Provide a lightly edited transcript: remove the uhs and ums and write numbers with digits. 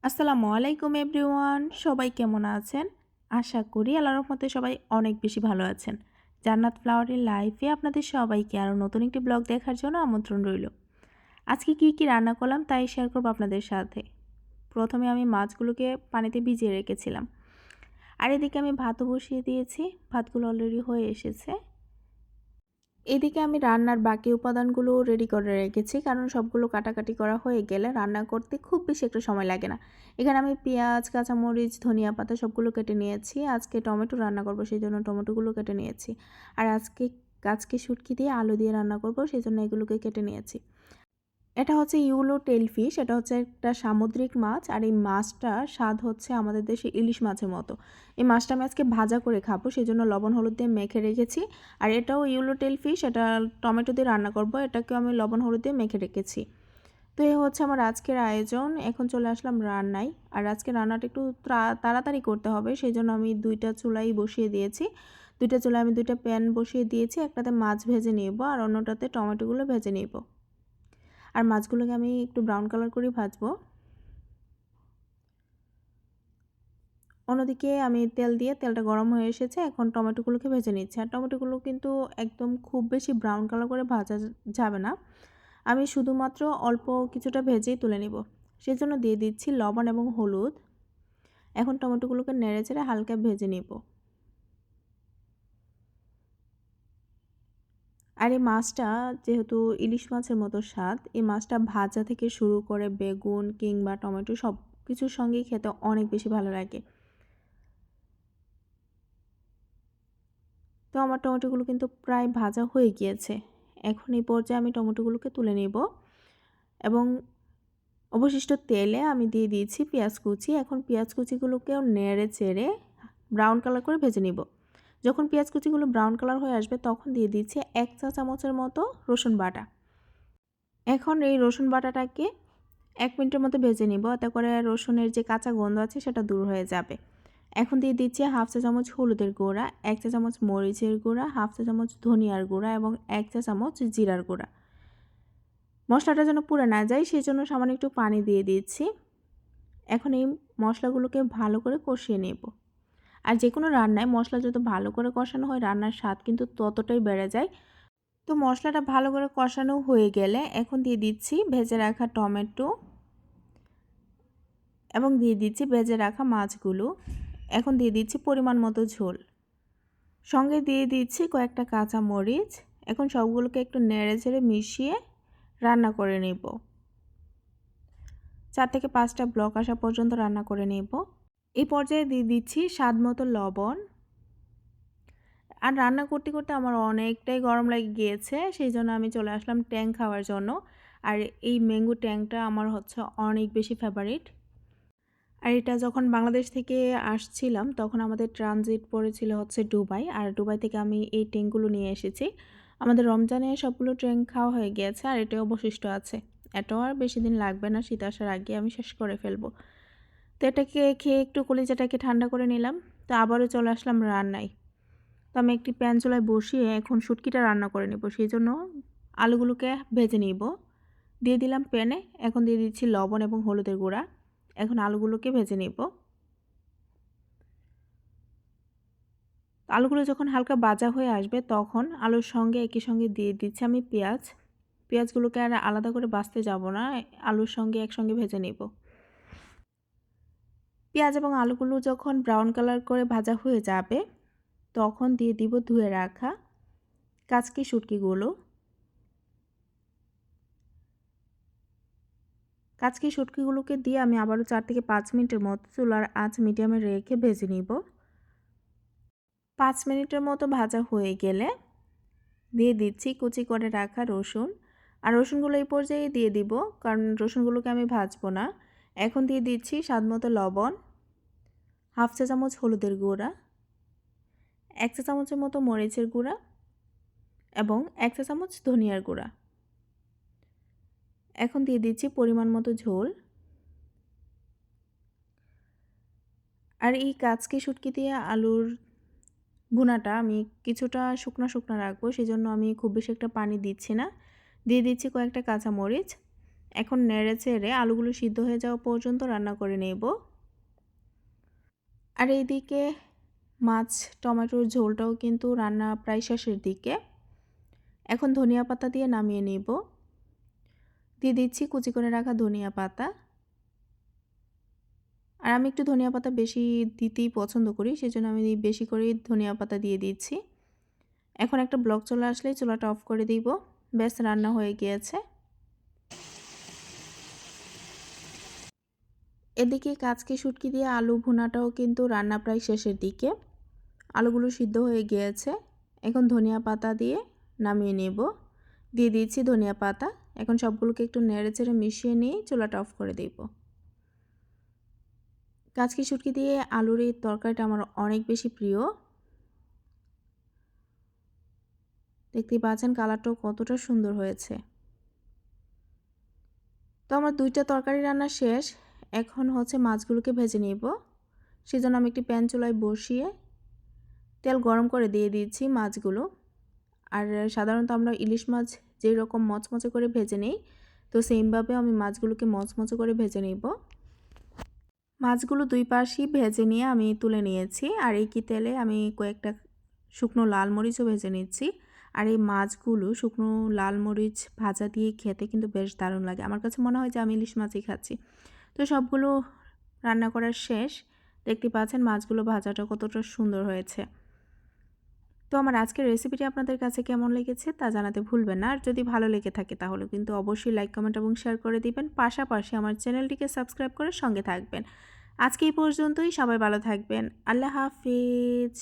আসসালামু আলাইকুম এভরিওয়ান, সবাই কেমন আছেন? আশা করি আল্লাহর রহমতে সবাই অনেক বেশি ভালো আছেন। জান্নাত ফ্লাওয়ারের লাইফে আপনাদের সবাইকে আরও নতুন একটি ব্লগ দেখার জন্য আমন্ত্রণ রইল। আজকে কি রান্না করলাম তাই শেয়ার করব আপনাদের সাথে। প্রথমে আমি মাছগুলোকে পানিতে ভিজিয়ে রেখেছিলাম, আর এদিকে আমি ভাতও বসিয়ে দিয়েছি। ভাতগুলো অলরেডি হয়ে এসেছে। এদিকে আমি রান্নার বাকি উপাদানগুলো রেডি করে রেখেছি, কারণ সবগুলো কাটাকাটি করা হয়ে গেলে রান্না করতে খুব বেশি একটা সময় লাগে না। এখানে আমি পেঁয়াজ, কাঁচামরিচ, ধনিয়া পাতা সবগুলো কেটে নিয়েছি। আজকে টমেটো রান্না করব, সেই জন্য টমেটোগুলো কেটে নিয়েছি। আর আজকে শুটকি দিয়ে আলু দিয়ে রান্না করব, সেই জন্য এগুলোকে কেটে নিয়েছি। এটা হচ্ছে ইউলো টেলফিশ, এটা হচ্ছে একটা সামুদ্রিক মাছ। আর এই মাছটার স্বাদ হচ্ছে আমাদের দেশে ইলিশ মাছের মতো। এই মাছটা আমি আজকে ভাজা করে খাবো, সেই জন্য লবণ হলুদ দিয়ে মেখে রেখেছি। আর এটাও ইউলো টেলফিশ, এটা টমেটো দিয়ে রান্না করব, এটাকেও আমি লবণ হলুদ দিয়ে মেখে রেখেছি। তো এই হচ্ছে আমার আজকের আয়োজন। এখন চলে আসলাম রান্নায়। আর আজকে রান্নাটা একটু তাড়াতাড়ি করতে হবে, সেই জন্য আমি দুইটা চুলাই বসিয়ে দিয়েছি। দুইটা চুলায় আমি দুইটা প্যান বসিয়ে দিয়েছি। একটাতে মাছ ভেজে নেব আর অন্যটাতে টমেটোগুলো ভেজে নেব। আর মাছগুলোকে আমি একটু ব্রাউন কালার করে ভাজবো। অন্যদিকে আমি তেল দিয়ে তেলটা গরম হয়ে এসেছে, এখন টমেটোগুলোকে ভেজে নিচ্ছি। আর টমেটোগুলো কিন্তু একদম খুব বেশি ব্রাউন কালার করে ভাজা যাবে না, আমি শুধুমাত্র অল্প কিছুটা ভেজেই তুলে নিব। সেজন্য দিয়ে দিচ্ছি লবণ এবং হলুদ। এখন টমেটোগুলোকে নেড়ে চেড়ে হালকা ভেজে নিব। আর এই মাছটা যেহেতু ইলিশ মাছের মতো স্বাদ, এই মাছটা ভাজা থেকে শুরু করে বেগুন কিংবা টমেটো সব কিছুর সঙ্গেই খেতে অনেক বেশি ভালো লাগে। তো আমার টমেটোগুলো কিন্তু প্রায় ভাজা হয়ে গিয়েছে। এখন এই পর্যায়ে আমি টমেটোগুলোকে তুলে নেব এবং অবশিষ্ট তেলে আমি দিয়ে দিয়েছি পেঁয়াজ কুচি। এখন পেঁয়াজ কুচিগুলোকেও নেড়ে চেড়ে ব্রাউন কালার করে ভেজে নিব। যখন পেঁয়াজ কুচিগুলো ব্রাউন কালার হয়ে আসবে তখন দিয়ে দিচ্ছি 1 চা চামচের মতো রসুন বাটা। এখন এই রসুন বাটাটাকে 1 মিনিটের মতো ভেজে নিব, এতে করে রসুনের যে কাঁচা গন্ধ আছে সেটা দূর হয়ে যাবে। এখন দিয়ে দিচ্ছি 1/2 চা চামচ হলুদের গুঁড়া, 1 চা চামচ মরিচের গুঁড়া, 1/2 চা চামচ ধনিয়ার গুঁড়া এবং 1 চা চামচ জিরার গুঁড়া। মশলাটা যেন পুড়ে না যায় সেই জন্য সামান্য একটু পানি দিয়ে দিচ্ছি। এখন এই মশলাগুলোকে ভালো করে কষিয়ে নেব। আর যে কোনো রান্নায় মশলা যত ভালো করে কষানো হয় রান্নার স্বাদ কিন্তু ততটাই বেড়ে যায়। তো মশলাটা ভালো করে কষানো হয়ে গেলে এখন দিয়ে দিচ্ছি ভেজে রাখা টমেটো এবং দিয়ে দিচ্ছি ভেজে রাখা মাছগুলো। এখন দিয়ে দিচ্ছি পরিমাণ মতো ঝোল, সঙ্গে দিয়ে দিচ্ছি কয়েকটা কাঁচা মরিচ। এখন সবগুলোকে একটু নেড়ে চেড়ে মিশিয়ে রান্না করে নেব। 4 থেকে 5টা ব্লক আসা পর্যন্ত রান্না করে নেব। এই পর্যায়ে দিয়ে দিচ্ছি স্বাদ মতো লবণ। আর রান্না করতে করতে আমার অনেকটাই গরম লেগে গিয়েছে, সেই জন্য আমি চলে আসলাম ট্যাং খাওয়ার জন্য। আর এই ম্যাঙ্গো ট্যাংটা আমার হচ্ছে অনেক বেশি ফেভারিট। আর এটা যখন বাংলাদেশ থেকে আসছিলাম তখন আমাদের ট্রানজিট পড়েছিল হচ্ছে দুবাই, আর দুবাই থেকে আমি এই ট্যাংগুলো নিয়ে এসেছি। আমাদের রমজানে সবগুলো ট্যাং খাওয়া হয়ে গিয়েছে, আর এটাও অবশিষ্ট আছে। এটাও আর বেশি দিন লাগবে না, শীত আসার আগে আমি শেষ করে ফেলবো। তো এটাকে খেয়ে একটু কলিজাটাকে ঠান্ডা করে নিলাম। তো আবারও চলে আসলাম রান্নায়। তো আমি একটি প্যান চুলায় বসিয়ে এখন শুটকিটা রান্না করে নেব, সেই জন্য আলুগুলোকে ভেজে নিব। দিয়ে দিলাম প্যানে। এখন দিয়ে দিচ্ছি লবণ এবং হলুদের গুঁড়া। এখন আলুগুলোকে ভেজে নেব। আলুগুলো যখন হালকা ভাজা হয়ে আসবে তখন আলুর সঙ্গে একই সঙ্গে দিয়ে দিচ্ছি আমি পেঁয়াজ। পেঁয়াজগুলোকে আর আলাদা করে ভাজতে যাব না, আলুর সঙ্গে একসঙ্গে ভেজে নেব। পেঁয়াজ এবং আলুগুলো যখন ব্রাউন কালার করে ভাজা হয়ে যাবে তখন দিয়ে দিব ধুয়ে রাখা কাচকি শুটকিগুলো। কাচকি শুটকিগুলোকে দিয়ে আমি আবারও 4 থেকে 5 মিনিটের মতো চুলার আঁচ মিডিয়ামে রেখে ভেজে নিব। 5 মিনিটের মতো ভাজা হয়ে গেলে দিয়ে দিচ্ছি কুচি করে রাখা রসুন। আর রসুনগুলো এই পর্যায়ে দিয়ে দিব, কারণ রসুনগুলোকে আমি ভাজবো না। এখন দিয়ে দিচ্ছি স্বাদমতো লবণ, 1/2 চা চামচ হলুদের গুঁড়া, 1 চা চামচের মতো মরিচের গুঁড়া এবং 1 চা চামচ ধনিয়ার গুঁড়া। এখন দিয়ে দিচ্ছি পরিমাণ মতো ঝোল। আর এই কাচকি শুটকি দিয়ে আলুর ভুনাটা আমি কিছুটা শুকনা শুকনা রাখবো, সেজন্য আমি খুব বেশি একটা পানি দিচ্ছি না। দিয়ে দিচ্ছি কয়েকটা কাঁচামরিচ। এখন নেড়ে চেড়ে আলুগুলো সিদ্ধ হয়ে যাওয়া পর্যন্ত রান্না করে নেব। আর এইদিকে মাছ টমেটোর ঝোলটাও কিন্তু রান্না প্রায় শেষের দিকে। এখন ধনিয়া পাতা দিয়ে নামিয়ে নেব। দিয়ে দিচ্ছি কুচি করে রাখা ধনিয়া পাতা। আর আমি একটু ধনিয়া পাতা বেশি দিতেই পছন্দ করি, সেজন্য আমি বেশি করেই ধনিয়া পাতা দিয়ে দিচ্ছি। এখন একটা ব্লক চলে আসলেই চুলাটা অফ করে দিব। ব্যাস, রান্না হয়ে গিয়েছে। এদিকে কাচকি শুটকি দিয়ে আলু ভুনাটাও কিন্তু রান্না প্রায় শেষের দিকে। আলুগুলো সিদ্ধ হয়ে গিয়েছে। এখন ধনিয়া পাতা দিয়ে নামিয়ে নেব। দিয়ে দিচ্ছি ধনিয়া পাতা। এখন সবগুলোকে একটু নেড়ে চেড়ে মিশিয়ে নিয়ে চুলাটা অফ করে দেব। কাচকি শুটকি দিয়ে আলুর এই তরকারিটা আমার অনেক বেশি প্রিয়। দেখতেই পাচ্ছেন কালারটাও কতটা সুন্দর হয়েছে। তো আমার 2টা তরকারি রান্না শেষ। এখন হচ্ছে মাছগুলোকে ভেজে নেব। সেজন্য আমি একটি প্যান চুলায় বসিয়ে তেল গরম করে দিয়ে দিচ্ছি মাছগুলো। আর সাধারণত আমরা ইলিশ মাছ যেই রকম মচমচে করে ভেজে নেই, তো সেমভাবে আমি মাছগুলোকে মচমচে করে ভেজে নেব। মাছগুলো 2 পাশই ভেজে নিয়ে আমি তুলে নিয়েছি। আর এই কি তেলে আমি কয়েকটা শুকনো লাল মরিচও ভেজে নিচ্ছি। আর এই মাছগুলো শুকনো লাল মরিচ ভাজা দিয়ে খেতে কিন্তু বেশ দারুণ লাগে। আমার কাছে মনে হয় যে আমি ইলিশ মাছই খাচ্ছি। তো সবগুলো রান্না করা শেষ। দেখতে পাচ্ছেন মাছগুলো ভাজাটা কতটা সুন্দর হয়েছে। তো আমার আজকের রেসিপিটি আপনাদের কাছে কেমন লেগেছে তা জানাতে ভুলবেন না। আর যদি ভালো লেগে থাকে তাহলে কিন্তু অবশ্যই লাইক, কমেন্ট এবং শেয়ার করে দিবেন। পাশাপাশি আমার চ্যানেলটিকে সাবস্ক্রাইব করে সঙ্গে থাকবেন। আজকে এই পর্যন্তই। সবাই ভালো থাকবেন। আল্লাহ হাফিজ।